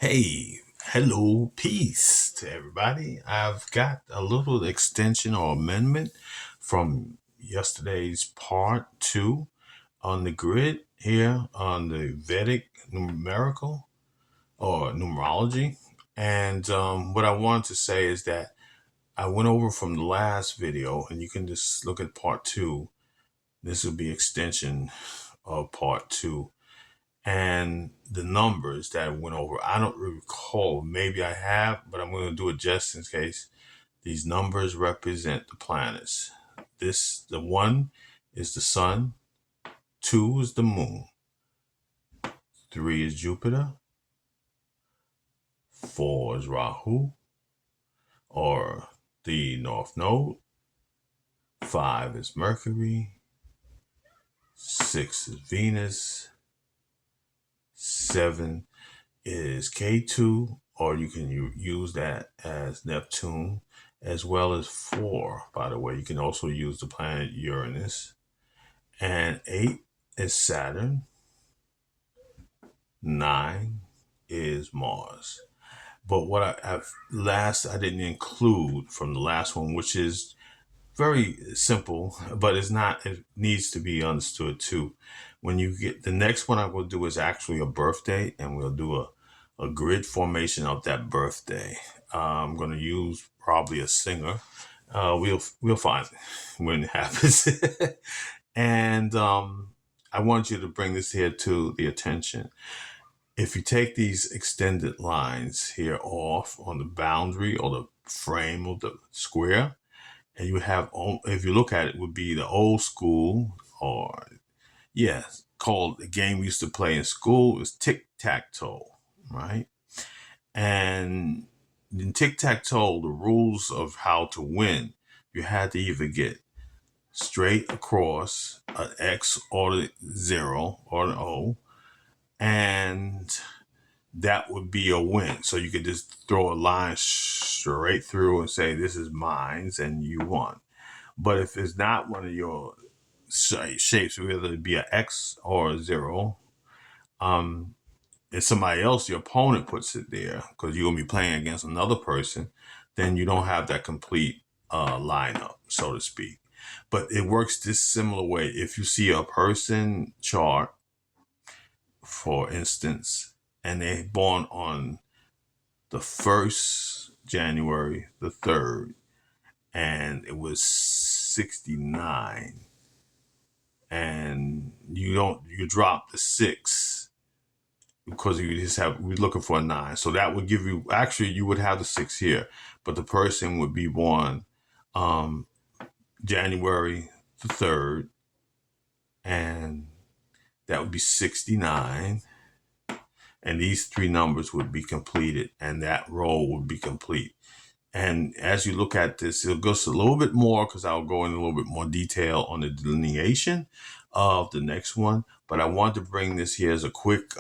Hey, hello, peace to everybody. I've got a little extension or amendment from yesterday's part two on the grid here on the Vedic numerical or numerology. And what I wanted to say is that I went over from the last video, and you can just look at part two. This will be extension of part two and the numbers that I went over. I don't recall. Maybe I have, but I'm going to do it just in case. These numbers represent the planets. The one is the sun, two is the moon, three is Jupiter, four is Rahu, or the North Node, five is Mercury, six is Venus, seven is K2, or you can use that as Neptune, as well as four, by the way. You can also use the planet Uranus. And eight is Saturn. Nine is Mars. But what I didn't include from the last one, which is very simple, but it needs to be understood too. When you get the next one, I'm going to do is actually a birthday, and we'll do a grid formation of that birthday. I'm going to use probably a singer. We'll find it when it happens. And I want you to bring this here to the attention. If you take these extended lines here off on the boundary or the frame of the square, and you have, if you look at it, would be the old school, or called the game we used to play in school is tic-tac-toe, right? And in tic-tac-toe, the rules of how to win, you had to either get straight across an X or the zero or an O, and that would be a win. So you could just throw a line straight through and say, this is mine, and you won. But if it's not one of your shapes, whether it be an X or a zero, if somebody else, your opponent, puts it there, because you're going to be playing against another person, then you don't have that complete lineup, so to speak. But it works this similar way. If you see a person chart, for instance, and they're born on the 1st January, the 3rd, and it was 69, and you drop the 6 because we're looking for a 9. So that would give you, actually you would have the 6 here, but the person would be born January the 3rd, and that would be 69, and these 3 numbers would be completed, and that row would be complete. And as you look at this, it'll go a little bit more, because I'll go in a little bit more detail on the delineation of the next one. But I want to bring this here as a quick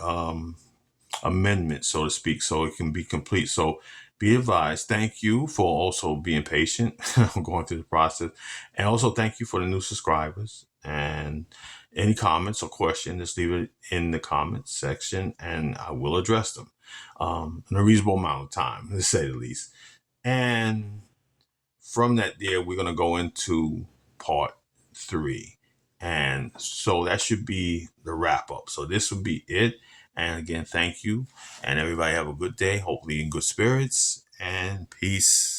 amendment, so to speak, so it can be complete. So be advised. Thank you for also being patient, going through the process. And also thank you for the new subscribers. And any comments or questions, just leave it in the comments section, and I will address them in a reasonable amount of time, to say the least. And from that there, we're going to go into part 3. And so that should be the wrap up. So this would be it. And again, thank you. And everybody have a good day, hopefully in good spirits, and peace.